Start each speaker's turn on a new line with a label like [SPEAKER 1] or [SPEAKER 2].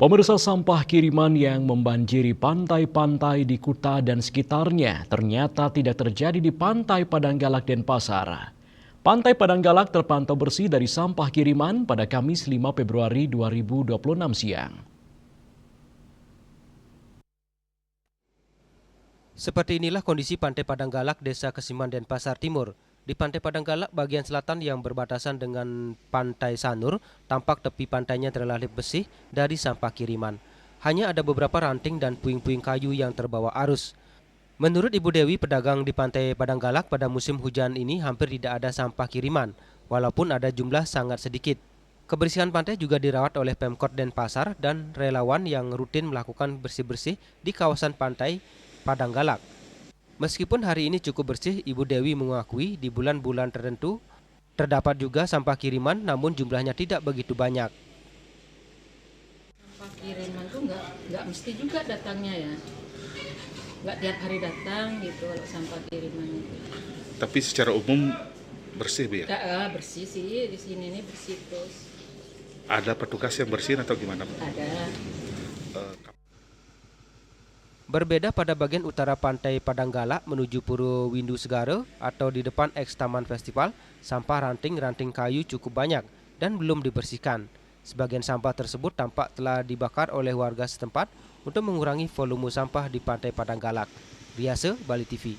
[SPEAKER 1] Pemirsa, sampah kiriman yang membanjiri pantai-pantai di Kuta dan sekitarnya ternyata tidak terjadi di Pantai Padanggalak Denpasar. Pantai Padanggalak terpantau bersih dari sampah kiriman pada Kamis 5 Februari 2026 siang.
[SPEAKER 2] Seperti inilah kondisi Pantai Padanggalak, Desa Kesiman, Denpasar Timur. Di Pantai Padanggalak bagian selatan yang berbatasan dengan Pantai Sanur, tampak tepi pantainya terlalap bersih dari sampah kiriman. Hanya ada beberapa ranting dan puing-puing kayu yang terbawa arus. Menurut Ibu Dewi, pedagang di Pantai Padanggalak, pada musim hujan ini hampir tidak ada sampah kiriman, walaupun ada jumlah sangat sedikit. Kebersihan pantai juga dirawat oleh Pemkot Denpasar dan relawan yang rutin melakukan bersih-bersih di kawasan Pantai Padanggalak. Meskipun hari ini cukup bersih, Ibu Dewi mengakui di bulan-bulan tertentu terdapat juga sampah kiriman, namun jumlahnya tidak begitu banyak.
[SPEAKER 3] Sampah kiriman tuh nggak mesti juga datangnya ya, nggak tiap hari datang gitu kalau sampah kiriman itu.
[SPEAKER 4] Tapi secara umum bersih, Bu ya?
[SPEAKER 3] Bersih sih, di sini nih bersih terus.
[SPEAKER 4] Ada petugas yang bersihin atau gimana, Bu?
[SPEAKER 3] Ada.
[SPEAKER 2] Berbeda pada bagian utara Pantai Padanggalak menuju Puro Windu Segara atau di depan eks Taman Festival, sampah ranting-ranting kayu cukup banyak dan belum dibersihkan. Sebagian sampah tersebut tampak telah dibakar oleh warga setempat untuk mengurangi volume sampah di Pantai Padanggalak. Riase, Bali TV.